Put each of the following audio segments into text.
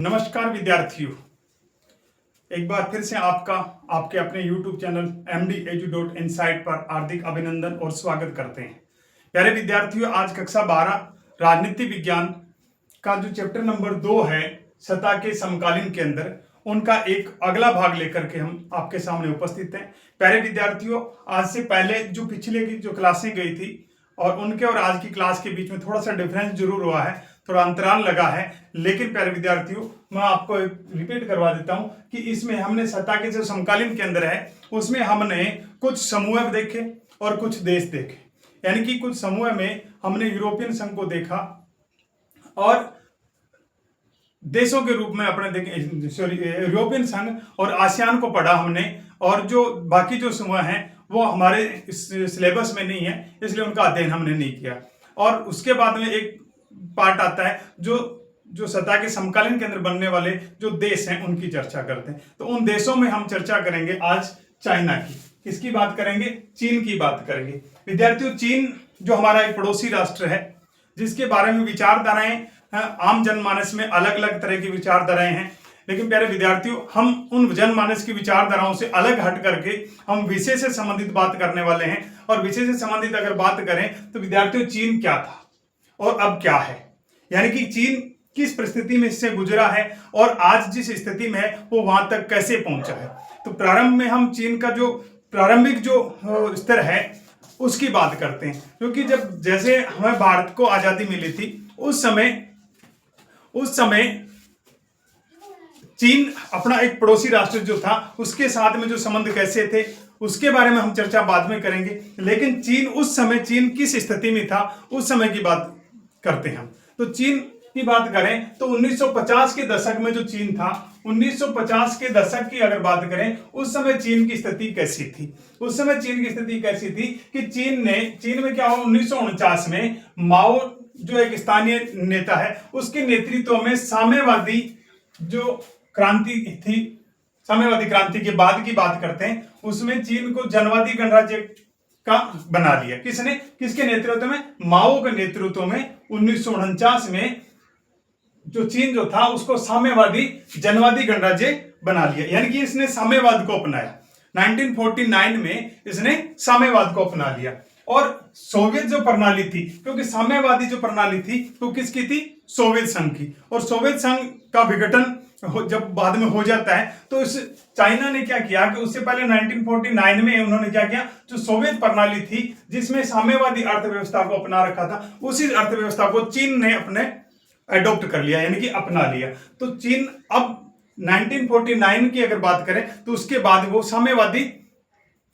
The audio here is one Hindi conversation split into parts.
नमस्कार विद्यार्थियों, एक बार फिर से आपके अपने YouTube चैनल md.edu.insight पर हार्दिक अभिनंदन और स्वागत करते हैं। प्यारे विद्यार्थियों, आज कक्षा 12 राजनीति विज्ञान का जो चैप्टर नंबर 2 है सत्ता के समकालीन के अंदर, उनका एक अगला भाग लेकर के हम आपके सामने उपस्थित हैं। प्यारे विद्यार्थियों, आज से पहले जो पिछले की जो क्लासें गई थी और उनके और आज की क्लास के बीच में थोड़ा सा डिफरेंस जरूर हुआ है, थोड़ा अंतराल लगा है। लेकिन प्यारे विद्यार्थियों, मैं आपको रिपीट करवा देता हूं कि इसमें हमने सत्ता के जो समकालीन के अंदर है उसमें हमने कुछ समूह देखे और कुछ देश देखे। यानी कि कुछ समूह में हमने यूरोपियन संघ को देखा और देशों के रूप में अपने देखे, यूरोपियन संघ और आसियान को पढ़ा हमने। और जो बाकी जो समूह हैं वो हमारे सिलेबस में नहीं है, इसलिए उनका अध्ययन हमने नहीं किया। और उसके बाद में एक पार्ट आता है जो सत्ता के समकालीन के अंदर बनने वाले जो देश हैं उनकी चर्चा करते हैं। तो उन देशों में हम चर्चा करेंगे आज चाइना की। किसकी बात करेंगे? चीन की बात करेंगे। विद्यार्थियों, चीन जो हमारा एक पड़ोसी राष्ट्र है, जिसके बारे में विचारधाराएं आम जनमानस में अलग अलग तरह की विचारधाराएं हैं। लेकिन प्यारे विद्यार्थियों, हम उन जनमानस की विचारधाराओं से अलग हट करके हम विषय से संबंधित बात करने वाले हैं। और विषय से संबंधित अगर बात करें तो विद्यार्थियों, चीन क्या था और अब क्या है, यानी कि चीन किस परिस्थिति में इससे गुजरा है और आज जिस स्थिति में है वो वहां तक कैसे पहुंचा है। तो प्रारंभ में हम चीन का जो प्रारंभिक जो स्तर है उसकी बात करते हैं। क्योंकि जब जैसे हमें भारत को आजादी मिली थी उस समय चीन अपना एक पड़ोसी राष्ट्र जो था उसके साथ में जो संबंध कैसे थे उसके बारे में हम चर्चा बाद में करेंगे। लेकिन चीन किस स्थिति में था उस समय की बात करते हैं हम। तो चीन की बात करें तो 1950 के दशक में जो चीन था, 1950 के दशक की अगर बात करें उस समय चीन की स्थिति कैसी थी? उस समय चीन की स्थिति कैसी थी कि चीन में क्या हुआ, 1949 में माओ जो एक स्थानीय नेता है उसके नेतृत्व में साम्यवादी जो क्रांति थी, साम्यवादी क्रांति के बाद की बात करते हैं, उसमें चीन को जनवादी गणराज्य का बना लिया। किसके नेतृत्व में? माओ के नेतृत्व में 1949 में जो चीन जो था उसको साम्यवादी जनवादी गणराज्य बना लिया। यानी कि इसने साम्यवाद को अपनाया। 1949 में इसने साम्यवाद को अपना लिया। और सोवियत जो प्रणाली थी, क्योंकि साम्यवादी जो प्रणाली थी वो किसकी थी? सोवियत संघ की। और सोवियत संघ का विघटन जब बाद में हो जाता है तो इस चाइना ने क्या किया कि उससे पहले 1949 में उन्होंने क्या किया, जो सोवियत प्रणाली थी जिसमें साम्यवादी अर्थव्यवस्था को अपना रखा था, उसी अर्थव्यवस्था को चीन ने अपने एडॉप्ट कर लिया, यानी कि अपना लिया। तो चीन अब 1949 की अगर बात करें तो उसके बाद वो साम्यवादी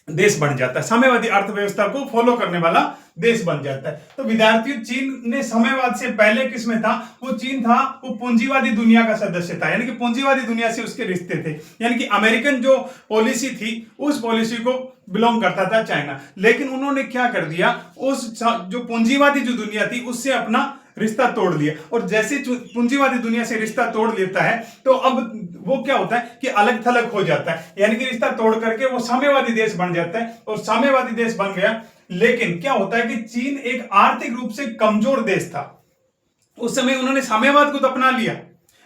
देश बन जाता है, साम्यवादी अर्थव्यवस्था को फॉलो करने वाला देश बन जाता है। तो विद्यार्थियों, चीन ने साम्यवाद से पहले किसमें था? वो चीन था, वो पूंजीवादी दुनिया का सदस्य था, यानी कि पूंजीवादी दुनिया से उसके रिश्ते थे। यानी कि अमेरिकन जो पॉलिसी थी उस पॉलिसी को बिलोंग करता था चाइना। लेकिन उन्होंने क्या कर दिया, उस जो पूंजीवादी जो दुनिया थी उससे अपना रिश्ता तोड़ लिया। और जैसे पूंजीवादी दुनिया से रिश्ता तोड़ लेता है तो अब वो क्या होता है कि अलग थलग हो जाता है, यानी कि रिश्ता तोड़ करके वो साम्यवादी देश बन जाता है। और साम्यवादी देश बन गया, लेकिन क्या होता है कि चीन एक आर्थिक रूप से कमजोर देश था। उस समय उन्होंने साम्यवाद को तो अपना लिया,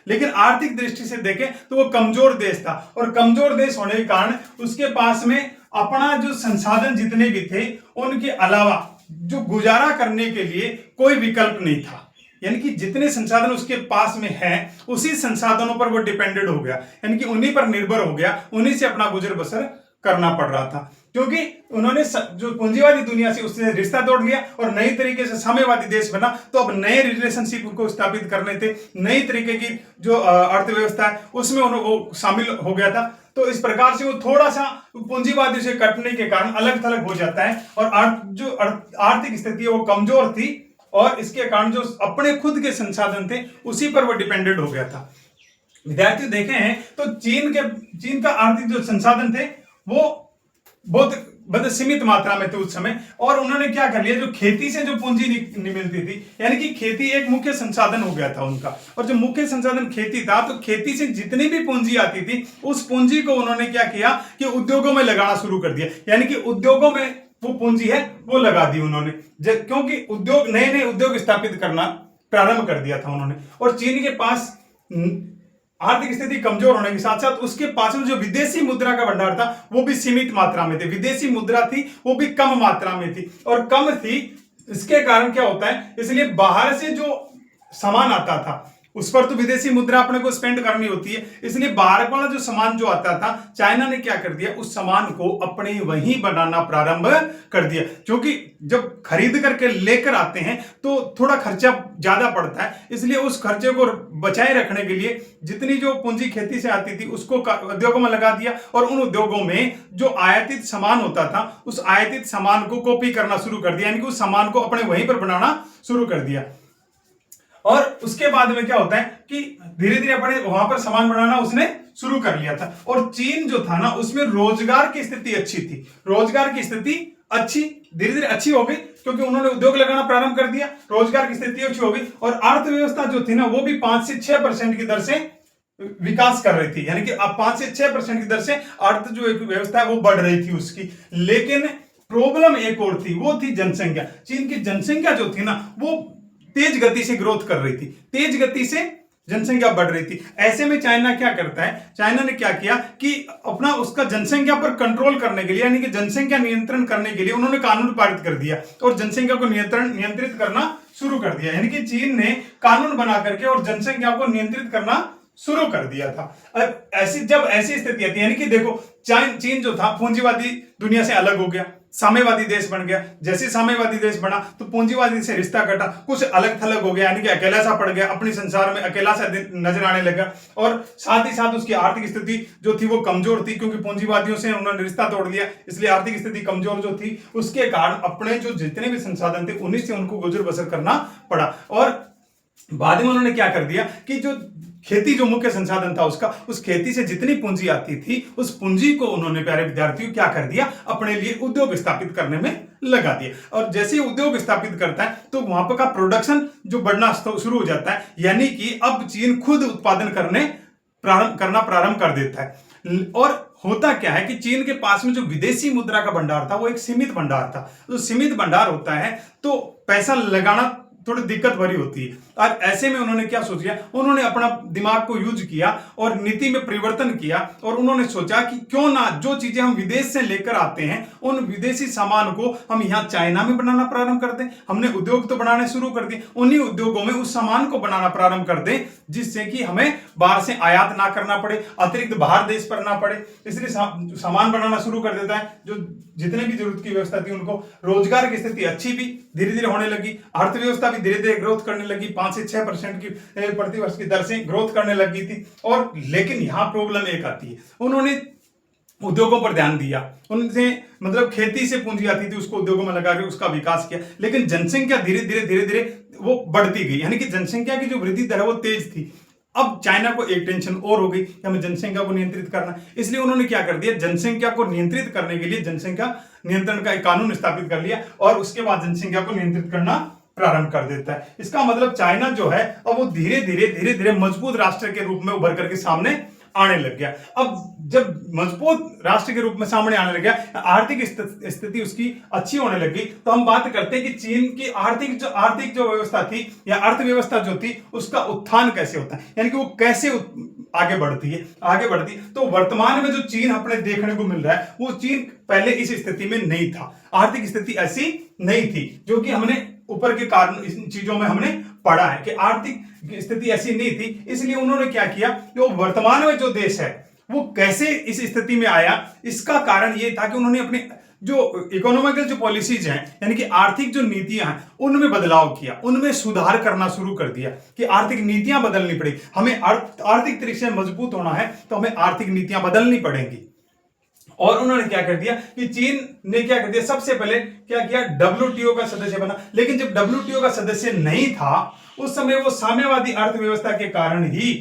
लेकिन आर्थिक दृष्टि से देखें तो वो कमजोर देश था। और कमजोर देश होने के कारण उसके पास में अपना जो संसाधन जितने भी थे उनके अलावा जो गुजारा करने के लिए कोई विकल्प नहीं था। यानी कि जितने संसाधन उसके पास में हैं उसी संसाधनों पर वो डिपेंडेंट हो गया, यानी कि उन्हीं पर निर्भर हो गया, उन्हीं से अपना गुजर बसर करना पड़ रहा था। क्योंकि उन्होंने जो पूंजीवादी दुनिया से उससे रिश्ता तोड़ लिया और नई तरीके से साम्यवादी देश बना। तो अब नए रिलेशनशिप को स्थापित करने थे, नई तरीके की जो अर्थव्यवस्था है उसमें वो शामिल हो गया था। तो इस प्रकार से वो थोड़ा सा पूंजीवादी से कटने के कारण अलग थलग हो जाता है और जो आर्थिक स्थिति है वो कमजोर थी और इसके कारण जो अपने खुद के संसाधन थे उसी पर वो डिपेंडेंट हो गया था। विद्यार्थी देखे हैं तो चीन का आर्थिक जो संसाधन थे वो बहुत सीमित मात्रा में थे उस समय। और उन्होंने क्या कर लिया, जो खेती से जो पूंजी मिलती थी, यानी कि खेती एक मुख्य संसाधन हो गया था उनका। और जो मुख्य संसाधन खेती था, तो खेती से जितनी भी पूंजी आती थी उस पूंजी को उन्होंने क्या किया कि उद्योगों में लगाना शुरू कर दिया। यानी कि उद्योगों में वो पूंजी है वो लगा दी उन्होंने, क्योंकि नए उद्योग स्थापित करना प्रारंभ कर दिया था उन्होंने। और चीन के पास आर्थिक स्थिति कमजोर होने के साथ साथ उसके पास में जो विदेशी मुद्रा का भंडार था वो भी सीमित मात्रा में थे। विदेशी मुद्रा थी वो भी कम मात्रा में थी और कम थी। इसके कारण क्या होता है, इसलिए बाहर से जो सामान आता था उस पर तो विदेशी मुद्रा अपने को स्पेंड करनी होती है, इसलिए बाहर वाला जो सामान जो आता था चाइना ने क्या कर दिया, उस सामान को अपने वहीं बनाना प्रारंभ कर दिया। क्योंकि जब खरीद करके लेकर आते हैं तो थोड़ा खर्चा ज्यादा पड़ता है, इसलिए उस खर्चे को बचाए रखने के लिए जितनी जो पूंजी खेती से आती थी उसको उद्योगों में लगा दिया और उन उद्योगों में जो आयातित सामान होता था उस आयातित सामान को कॉपी करना शुरू कर दिया, यानी कि उस सामान को अपने वहीं पर बनाना शुरू कर दिया। और उसके बाद में क्या होता है कि धीरे धीरे अपने वहां पर सामान बनाना उसने शुरू कर लिया था। और चीन जो था ना उसमें रोजगार की स्थिति अच्छी थी, रोजगार की स्थिति अच्छी धीरे धीरे अच्छी हो गई क्योंकि उन्होंने उद्योग लगाना प्रारंभ कर दिया, रोजगार की स्थिति अच्छी हो गई और अर्थव्यवस्था जो थी ना वो भी 5 से 6% की दर से विकास कर रही थी, यानी कि अब 5 से 6% की दर से अर्थ जो एक व्यवस्था है वो बढ़ रही थी उसकी। लेकिन प्रॉब्लम एक और थी, वो थी जनसंख्या। चीन की जनसंख्या जो थी ना वो तेज गति से ग्रोथ कर रही थी, तेज गति से जनसंख्या बढ़ रही थी। ऐसे में चाइना क्या करता है, चाइना ने क्या किया कि अपना उसका जनसंख्या पर कंट्रोल करने के लिए यानी कि जनसंख्या नियंत्रण करने के लिए उन्होंने कानून पारित कर दिया और जनसंख्या को नियंत्रित करना शुरू कर दिया। यानी कि चीन ने कानून बना करके और जनसंख्या को नियंत्रित करना शुरू कर दिया था। अब ऐसी स्थिति आती है, यानी कि देखो चीन जो था पूंजीवादी दुनिया से अलग हो गया, साम्यवादी देश बन गया। जैसे साम्यवादी देश बना तो पूंजीवादी से रिश्ता कटा, कुछ अलग थलग हो गया, यानी कि अकेला सा पड़ गया, अपने संसार में अकेला सा नजर आने लगा। और साथ ही साथ उसकी आर्थिक स्थिति जो थी वो कमजोर थी क्योंकि पूंजीवादियों से उन्होंने रिश्ता तोड़ दिया, इसलिए आर्थिक स्थिति कमजोर जो थी उसके कारण अपने जो जितने भी संसाधन थे उन्हीं से उनको गुजर बसर करना पड़ा। और बाद में उन्होंने क्या कर दिया कि जो खेती जो मुख्य संसाधन था उसका, उस खेती से जितनी पूंजी आती थी उस पूंजी को उन्होंने प्यारे विद्यार्थियों क्या कर दिया, अपने लिए उद्योग स्थापित करने में लगा दिया। और जैसे ही उद्योग स्थापित करता है तो वहां पर का प्रोडक्शन जो बढ़ना शुरू हो जाता है, यानी कि अब चीन खुद उत्पादन करना प्रारंभ कर देता है। और होता क्या है कि चीन के पास में जो विदेशी मुद्रा का भंडार था वो एक सीमित भंडार था। तो सीमित भंडार होता है तो पैसा लगाना थोड़ी दिक्कत भरी होती है। और ऐसे में उन्होंने क्या सोचा, उन्होंने अपना दिमाग को यूज किया और नीति में परिवर्तन किया और उन्होंने सोचा कि क्यों ना जो चीजें हम विदेश से लेकर आते हैं उन विदेशी सामान को हम यहाँ चाइना में बनाना प्रारंभ कर दें। हमने उद्योग तो बनाने शुरू कर दिए, उन्हीं उद्योगों में उस सामान को बनाना प्रारंभ कर दें जिससे कि हमें बाहर से आयात ना करना पड़े, अतिरिक्त बाहर देश पर ना पड़े। इसलिए सामान बनाना शुरू कर देता है, जो जितने भी जरूरत की व्यवस्था थी उनको। रोजगार की स्थिति अच्छी भी धीरे धीरे होने लगी, अर्थव्यवस्था भी धीरे धीरे ग्रोथ करने लगी, 5 से 6% की प्रतिवर्ष की दर से ग्रोथ करने लगी थी। और लेकिन यहां प्रॉब्लम एक आती है, उन्होंने उद्योगों पर ध्यान दिया, उनसे मतलब खेती से पूंजी आती थी उसको उद्योगों में लगा के उसका विकास किया, लेकिन जनसंख्या धीरे धीरे वो बढ़ती गई, यानी कि जनसंख्या की जो वृद्धि दर है वो तेज थी। अब चाइना को एक टेंशन और हो गई कि हमें जनसंख्या को नियंत्रित करना, इसलिए उन्होंने क्या कर दिया, जनसंख्या को नियंत्रित करने के लिए जनसंख्या नियंत्रण का एक कानून स्थापित कर लिया और उसके बाद जनसंख्या को नियंत्रित करना प्रारंभ कर देता है। इसका मतलब चाइना जो है अब वो धीरे धीरे मजबूत राष्ट्र के रूप में उभर करके सामने आने लग गया। अब जब मजबूत राष्ट्र के रूप में सामने आने लग गया, आर्थिक स्थिति उसकी अच्छी होने लगी, तो हम बात करते हैं कि चीन की आर्थिक जो व्यवस्था थी या अर्थव्यवस्था जो थी उसका उत्थान कैसे होता है, यानी कि वो कैसे आगे बढ़ती है। तो वर्तमान में जो चीन अपने देखने को मिल रहा है वो चीन पहले इस स्थिति में नहीं था, आर्थिक स्थिति ऐसी नहीं थी, जो कि हमने ऊपर के कारण इन चीजों में हमने पढ़ा है कि आर्थिक स्थिति ऐसी नहीं थी। इसलिए उन्होंने क्या किया कि वो वर्तमान में जो देश है वो कैसे इस स्थिति में आया, इसका कारण ये था कि उन्होंने अपने जो इकोनॉमिकल जो पॉलिसीज हैं यानी कि आर्थिक जो नीतियां हैं उनमें बदलाव किया, उनमें सुधार करना शुरू कर दिया कि आर्थिक नीतियां बदलनी पड़ी। हमें आर्थिक तरीके से मजबूत होना है तो हमें आर्थिक नीतियां बदलनी पड़ेंगी। और उन्होंने क्या कर दिया कि चीन ने क्या कर दिया, सबसे पहले क्या किया, WTO का सदस्य बना। लेकिन जब WTO का सदस्य नहीं था उस समय वो साम्यवादी अर्थव्यवस्था के कारण ही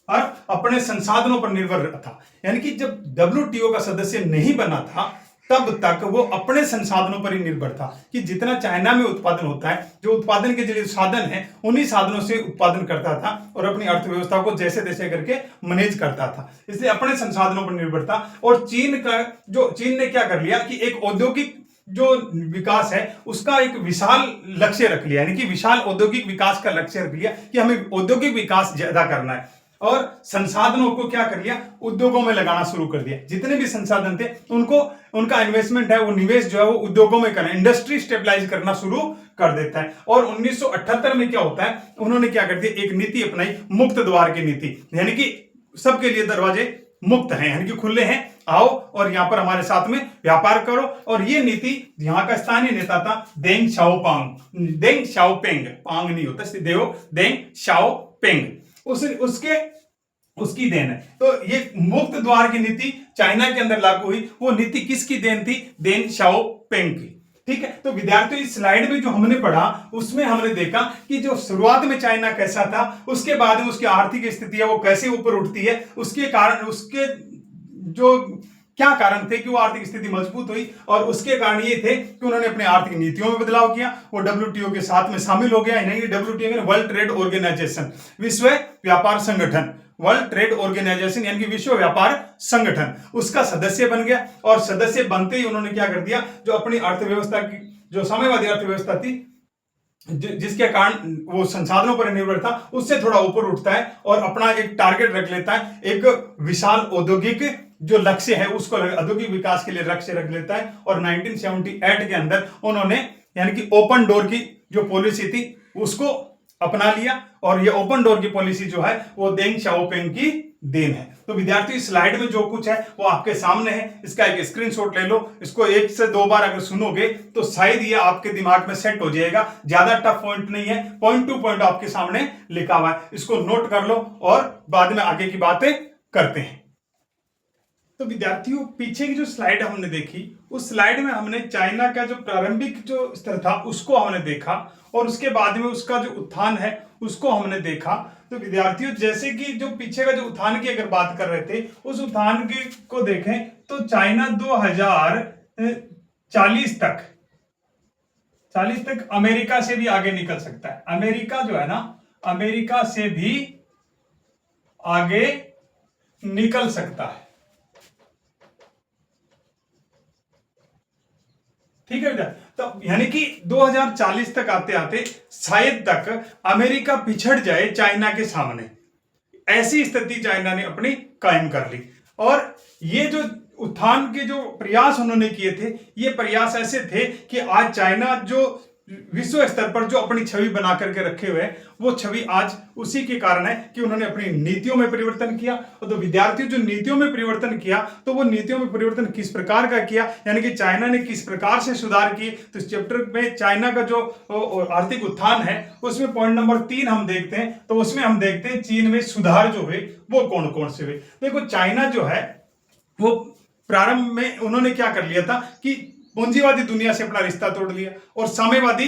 अपने संसाधनों पर निर्भर था। यानी कि जब WTO का सदस्य नहीं बना था तब तक वो अपने संसाधनों पर ही निर्भर था कि जितना चाइना में उत्पादन होता है, जो उत्पादन के जो साधन है उन्हीं साधनों से उत्पादन करता था और अपनी अर्थव्यवस्था को जैसे तैसे करके मैनेज करता था, इसलिए अपने संसाधनों पर निर्भर था। और चीन ने क्या कर लिया कि एक औद्योगिक जो विकास है उसका एक विशाल लक्ष्य रख लिया, यानी कि विशाल औद्योगिक विकास का लक्ष्य रख लिया कि हमें औद्योगिक विकास ज्यादा करना है। और संसाधनों को क्या कर लिया, उद्योगों में लगाना शुरू कर दिया। जितने भी संसाधन थे उनको, उनका इन्वेस्टमेंट है, वो निवेश जो है वो उद्योगों में करना, इंडस्ट्री स्टेबलाइज करना शुरू कर देता है। और 1978 में क्या होता है, उन्होंने क्या कर दिया, एक नीति अपनाई, मुक्त द्वार की नीति, यानी कि सबके लिए दरवाजे मुक्त हैं, यानी कि खुले हैं, आओ और यहां पर हमारे साथ में व्यापार करो। और ये नीति, यहां का स्थानीय नेता था देंग शाओपिंग, पांग नहीं होता, देंग शाओपिंग, उसकी देन है। तो ये मुक्त द्वार की नीति चाइना के अंदर लागू हुई। वो नीति किसकी देन थी, देंग शाओपिंग की। ठीक है, तो विद्यार्थियों इस स्लाइड में जो हमने पढ़ा उसमें हमने देखा कि जो शुरुआत में चाइना कैसा था, उसके बाद में उसकी आर्थिक स्थिति है वो कैसे ऊपर उठती है, उसके कारण, उसके जो क्या कारण थे कि वो आर्थिक स्थिति मजबूत हुई, और उसके कारण ये थे कि उन्होंने अपने आर्थिक नीतियों में बदलाव किया, वो WTO के साथ में शामिल हो गया। नहीं, WTO वर्ल्ड ट्रेड ऑर्गेनाइजेशन, विश्व व्यापार संगठन, वर्ल्ड ट्रेड ऑर्गेनाइजेशन यानी कि विश्व व्यापार संगठन, उसका सदस्य बन गया। और सदस्य बनते ही उन्होंने क्या कर दिया, जो अपनी अर्थव्यवस्था की, जो साम्यवादी अर्थव्यवस्था थी, जिसके कारण वो संसाधनों पर निर्भर था, उससे थोड़ा ऊपर उठता है और अपना एक टारगेट रख लेता है, एक विशाल औद्योगिक जो लक्ष्य है उसको औद्योगिक विकास के लिए लक्ष्य रख लेता है। और 1978 के अंदर उन्होंने, यानी कि ओपन डोर की जो पॉलिसी थी उसको अपना लिया। और ये ओपन डोर की पॉलिसी जो है वो देंग शाओपिंग की देन है। तो विद्यार्थी स्लाइड में जो कुछ है वो आपके सामने है, इसका एक स्क्रीनशॉट ले लो, इसको 1 से 2 बार अगर सुनोगे तो शायद ये आपके दिमाग में सेट हो जाएगा। ज्यादा टफ पॉइंट नहीं है, पॉइंट टू पॉइंट आपके सामने लिखा हुआ है, इसको नोट कर लो और बाद में आगे की बातें करते हैं। तो विद्यार्थियों पीछे की जो स्लाइड हमने देखी, उस स्लाइड में हमने चाइना का जो प्रारंभिक जो स्तर था उसको हमने देखा, और उसके बाद में उसका जो उत्थान है उसको हमने देखा। तो विद्यार्थियों जैसे कि जो पीछे का जो उत्थान की अगर बात कर रहे थे, उस उत्थान की को देखें तो चाइना 2040 तक अमेरिका से भी आगे निकल सकता है। अमेरिका जो है ना, अमेरिका से भी आगे निकल सकता है। ठीक है बेटा, तो यानी कि 2040 तक आते आते शायद तक अमेरिका पिछड़ जाए चाइना के सामने, ऐसी स्थिति चाइना ने अपनी कायम कर ली। और ये जो उत्थान के जो प्रयास उन्होंने किए थे, ये प्रयास ऐसे थे कि आज चाइना जो विश्व स्तर पर जो अपनी छवि बना करके रखे हुए हैं, वो छवि आज उसी के कारण है कि उन्होंने अपनी नीतियों में परिवर्तन किया। तो विद्यार्थियों जो नीतियों में परिवर्तन किया, तो वो नीतियों में परिवर्तन किस प्रकार का किया, यानी कि चाइना ने किस प्रकार से सुधार किए। तो इस चैप्टर में चाइना का जो आर्थिक उत्थान है उसमें पॉइंट नंबर 3 हम देखते हैं। तो उसमें हम देखते हैं चीन में सुधार जो हुए वो कौन कौन से हुए। देखो चाइना जो है वो प्रारंभ में उन्होंने क्या कर लिया था कि पूंजीवादी दुनिया से अपना रिश्ता तोड़ लिया और साम्यवादी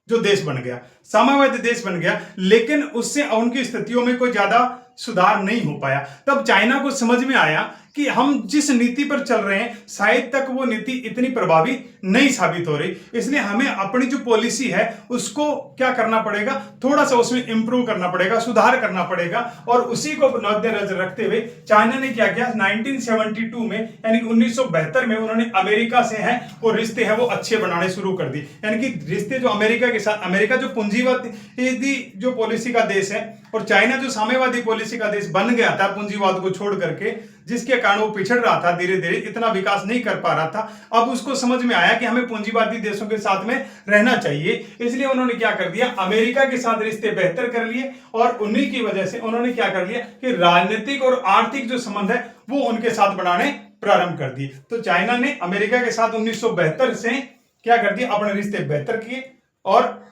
जो देश बन गया, साम्यवादी देश बन गया, लेकिन उससे उनकी स्थितियों में कोई ज्यादा सुधार नहीं हो पाया। तब चाइना को समझ में आया कि हम जिस नीति पर चल रहे हैं शायद तक वो नीति इतनी प्रभावी नहीं साबित हो रही, इसलिए हमें अपनी जो पॉलिसी है उसको क्या करना पड़ेगा, थोड़ा सा उसमें इंप्रूव करना पड़ेगा, सुधार करना पड़ेगा। और उसी को मद्देनजर रखते हुए चाइना ने क्या किया, 1972 में यानी कि 1972 में उन्होंने अमेरिका से है वो रिश्ते हैं वो अच्छे बनाने शुरू कर दिए। यानी कि रिश्ते जो अमेरिका के साथ, अमेरिका जो पूंजीवादी जो पॉलिसी का देश है और चाइना जो साम्यवादी पॉलिसी का देश बन गया था पूंजीवाद को छोड़ करके, जिसके कारण वो पिछड़ रहा था, धीरे धीरे इतना विकास नहीं कर पा रहा था। अब उसको समझ में आया कि हमें पूंजीवादी देशों के साथ में रहना चाहिए, इसलिए उन्होंने क्या कर दिया, अमेरिका के साथ रिश्ते बेहतर कर लिए। और उन्हीं की वजह से उन्होंने क्या कर लिया कि राजनीतिक और आर्थिक जो संबंध है वो उनके साथ बनाने प्रारंभ कर दिए। तो चाइना ने अमेरिका के साथ 1972 से क्या कर दिया, अपने रिश्ते बेहतर किए और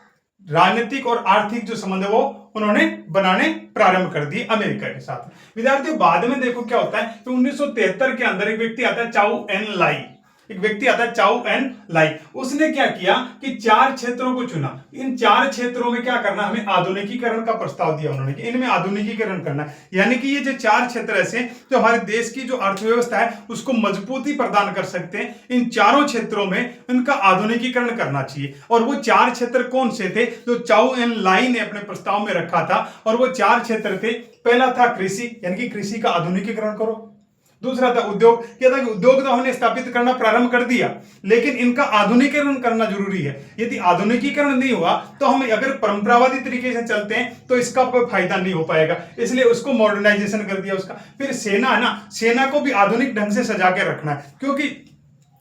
राजनीतिक और आर्थिक जो संबंध है वो उन्होंने बनाने प्रारंभ कर दिए अमेरिका के साथ। विद्यार्थियों बाद में देखो क्या होता है, तो 1973 के अंदर एक व्यक्ति आता है चाउ एन लाई, एक व्यक्ति आता है चाउ एन लाई। उसने क्या किया कि 4 क्षेत्रों को चुना। इन 4 क्षेत्रों में क्या करना, हमें आधुनिकीकरण का प्रस्ताव दिया उन्होंने कि इनमें आधुनिकीकरण करना है। यानी कि ये जो 4 क्षेत्र ऐसे जो हमारे देश की जो अर्थव्यवस्था है उसको मजबूती प्रदान कर सकते हैं, इन चारों क्षेत्रों में इनका आधुनिकीकरण करना चाहिए। और वो 4 क्षेत्र कौन से थे जो चाउ एन लाई ने अपने प्रस्ताव में रखा था, और वो 4 क्षेत्र थे। पहला था कृषि, यानी कि कृषि का आधुनिकीकरण करो। दूसरा था उद्योग, क्या था कि उद्योग तो हमने स्थापित करना प्रारंभ कर दिया, लेकिन इनका आधुनिकीकरण करना जरूरी है। यदि आधुनिकीकरण नहीं हुआ तो हम अगर परंपरावादी तरीके से चलते हैं तो इसका कोई फायदा नहीं हो पाएगा, इसलिए उसको मॉडर्नाइजेशन कर दिया उसका। फिर सेना है ना, सेना को भी आधुनिक ढंग से सजा के रखना है, क्योंकि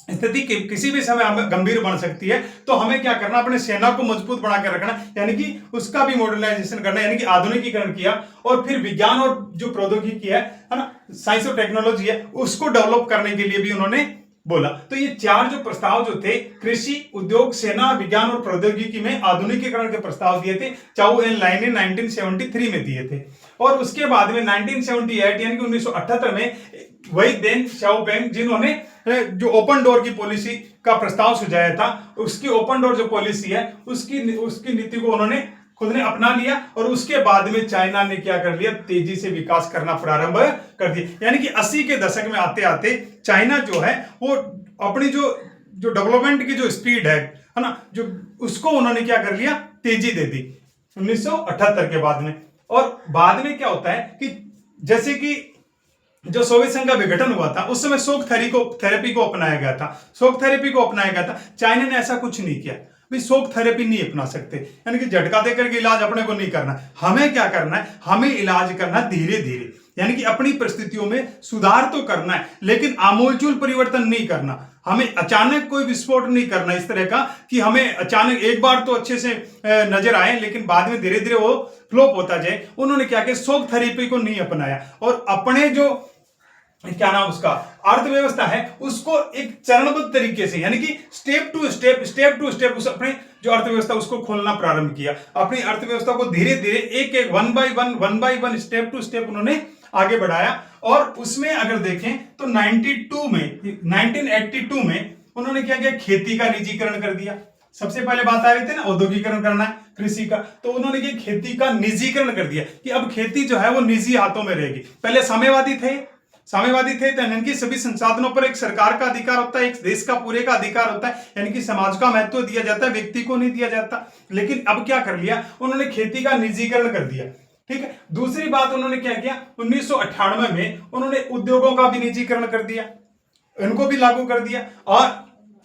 स्थिति किसी भी समय हमें गंभीर बन सकती है, तो हमें क्या करना, अपने सेना को मजबूत बना के रखना, यानी कि उसका भी मॉडर्नाइजेशन करना, यानी कि आधुनिकीकरण किया। और फिर विज्ञान और जो प्रौद्योगिकी है ना, साइंस और टेक्नोलॉजी है, उसको डेवलप करने के लिए भी उन्होंने बोला। तो ये चार जो प्रस्ताव जो थे, कृषि, उद्योग, सेना, विज्ञान और प्रौद्योगिकी में आधुनिकीकरण के प्रस्ताव दिए थे, चाउ एन लाई ने 1973 में दिए थे। और उसके बाद में 1978 यानी कि 1978 में वही देन शाओपेंग, जिन्होंने जो ओपन डोर की पॉलिसी का प्रस्ताव सुझाया था, उसकी ओपन डोर जो पॉलिसी है उसकी नीति को उन्होंने खुद ने अपना लिया। और उसके बाद में चाइना ने क्या कर लिया, तेजी से विकास करना प्रारंभ कर दिया। यानी कि 80 के दशक में आते आते चाइना जो है वो अपनी जो डेवलपमेंट की जो स्पीड है ना, जो उसको उन्होंने क्या कर लिया, तेजी दे दी 1978 के बाद में। और बाद में क्या होता है कि जैसे कि जो सोवियत संघ का विघटन हुआ था, उस समय शॉक थेरेपी को अपनाया गया था, शॉक थेरेपी को अपनाया गया था। चाइना ने ऐसा कुछ नहीं किया, भाई शॉक थेरेपी नहीं अपना सकते, यानी कि झटका देकर के इलाज अपने को नहीं करना। हमें क्या करना है, हमें इलाज करना धीरे धीरे, यानी कि अपनी परिस्थितियों में सुधार तो करना है, लेकिन आमूलचूल परिवर्तन नहीं करना। हमें अचानक कोई विस्फोट नहीं करना इस तरह का कि हमें अचानक एक बार तो अच्छे से नजर आए, लेकिन बाद में धीरे धीरे वो फ्लॉप होता जाए। उन्होंने क्या किया, शॉक थेरेपी को नहीं अपनाया, और अपने जो क्या नाम उसका अर्थव्यवस्था है उसको एक चरणबद्ध तरीके से, यानी कि स्टेप टू स्टेप उस अपने जो अर्थव्यवस्था उसको खोलना प्रारंभ किया। अपनी अर्थव्यवस्था को धीरे धीरे एक one by one step to step उन्होंने आगे बढ़ाया। और उसमें अगर देखें तो 1982 में उन्होंने क्या किया, खेती का निजीकरण कर दिया। सबसे पहले बात आ रही थी ना औद्योगिकरण करना है कृषि का, तो उन्होंने क्या खेती का निजीकरण कर दिया कि अब खेती जो है वो निजी हाथों में रहेगी। पहले साम्यवादी थे तो इनकी सभी संसाधनों पर एक सरकार का अधिकार होता है, एक देश का पूरे का अधिकार होता है, यानी कि समाज का महत्व दिया जाता है, व्यक्ति को नहीं दिया जाता। लेकिन अब क्या कर लिया, उन्होंने खेती का निजीकरण कर दिया। ठीक है, दूसरी बात उन्होंने क्या किया, 1998 में उन्होंने उद्योगों का भी निजीकरण कर दिया, इनको भी लागू कर दिया। और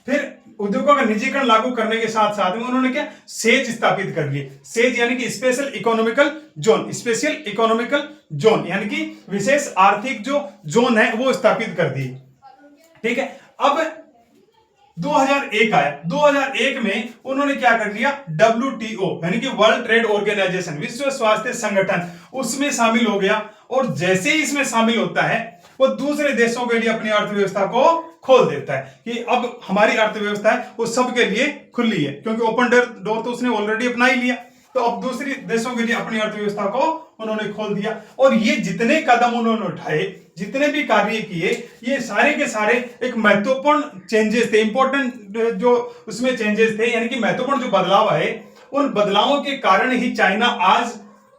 फिर उद्योगों का निजीकरण लागू करने के साथ साथ में उन्होंने क्या, सेज स्थापित कर लिए। सेज यानी कि स्पेशल इकोनॉमिकल जोन, यानी कि विशेष आर्थिक जो जोन है वो स्थापित कर दी। ठीक है, अब 2001 आया, 2001 में उन्होंने क्या कर लिया, WTO यानी कि वर्ल्ड ट्रेड ऑर्गेनाइजेशन, विश्व स्वास्थ्य संगठन, उसमें शामिल हो गया। और जैसे ही इसमें शामिल होता है वो दूसरे देशों के लिए अपनी अर्थव्यवस्था को खोल देता है कि अब हमारी अर्थव्यवस्था है वो सबके लिए खुली है, क्योंकि ओपन डोर तो उसने ऑलरेडी अपना ही लिया। तो अब दूसरे देशों के लिए अपनी अर्थव्यवस्था को उन्होंने खोल दिया। और ये जितने कदम उन्होंने उठाए, जितने भी कार्य किए, ये सारे के सारे एक महत्वपूर्ण चेंजेस थे, इंपॉर्टेंट जो उसमें चेंजेस थे, यानी कि महत्वपूर्ण जो बदलाव आए, उन बदलावों के कारण ही चाइना आज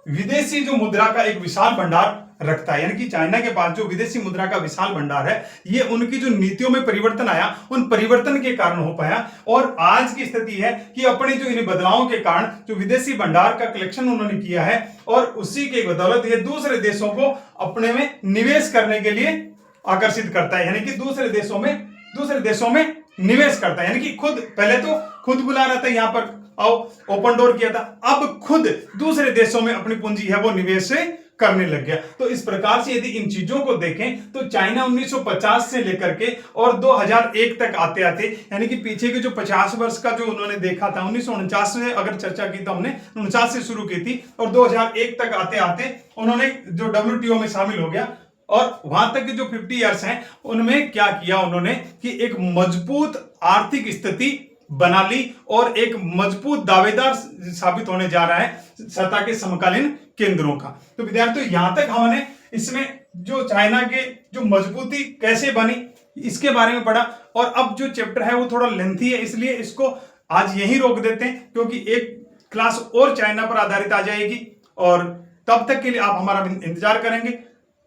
विदेशी जो मुद्रा का एक विशाल भंडार रखता है। यानी कि चाइना के पास जो विदेशी मुद्रा का विशाल भंडार है, ये उनकी जो नीतियों में परिवर्तन आया, उन परिवर्तन के कारण हो पाया। और आज की स्थिति है कि अपने जो इन बदलावों के कारण जो विदेशी भंडार का कलेक्शन उन्होंने किया है, और उसी के बदौलत ये दूसरे देशों को अपने में निवेश करने के लिए आकर्षित करता है, यानी कि दूसरे देशों में निवेश करता है। यानी कि पहले तो खुद बुला रहा था, यहां पर आओ, ओपन डोर किया था, अब खुद दूसरे देशों में अपनी पूंजी है वो निवेश करने लग गया। तो इस प्रकार से यदि इन चीजों को देखें तो चाइना 1950 से लेकर के और 2001 तक आते आते, यानी कि पीछे के जो 50 वर्ष का जो उन्होंने देखा था, 1949 से अगर चर्चा की तो हमने 49 से शुरू की थी, और 2001 तक आते आते उन्होंने जो WTO में शामिल हो गया। और वहां तक के जो 50 ईयर्स हैं उनमें क्या किया उन्होंने कि एक मजबूत आर्थिक स्थिति बना ली और एक मजबूत दावेदार साबित होने जा रहा है सत्ता के समकालीन केंद्रों का। तो विद्यार्थियों, यहां तक हमने इसमें जो चाइना के जो मजबूती कैसे बनी इसके बारे में पढ़ा। और अब जो चैप्टर है वो थोड़ा लेंथी है, इसलिए इसको आज यहीं रोक देते हैं, क्योंकि एक क्लास और चाइना पर आधारित आ जाएगी, और तब तक के लिए आप हमारा इंतजार करेंगे।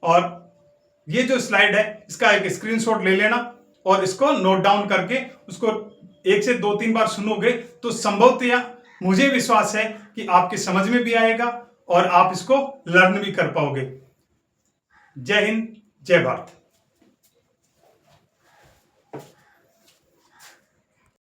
और ये जो स्लाइड है इसका एक स्क्रीनशॉट ले लेना और इसको नोट डाउन करके उसको 1 से 2-3 बार सुनोगे तो संभवतया मुझे विश्वास है कि आपके समझ में भी आएगा और आप इसको लर्न भी कर पाओगे। जय हिंद, जय भारत।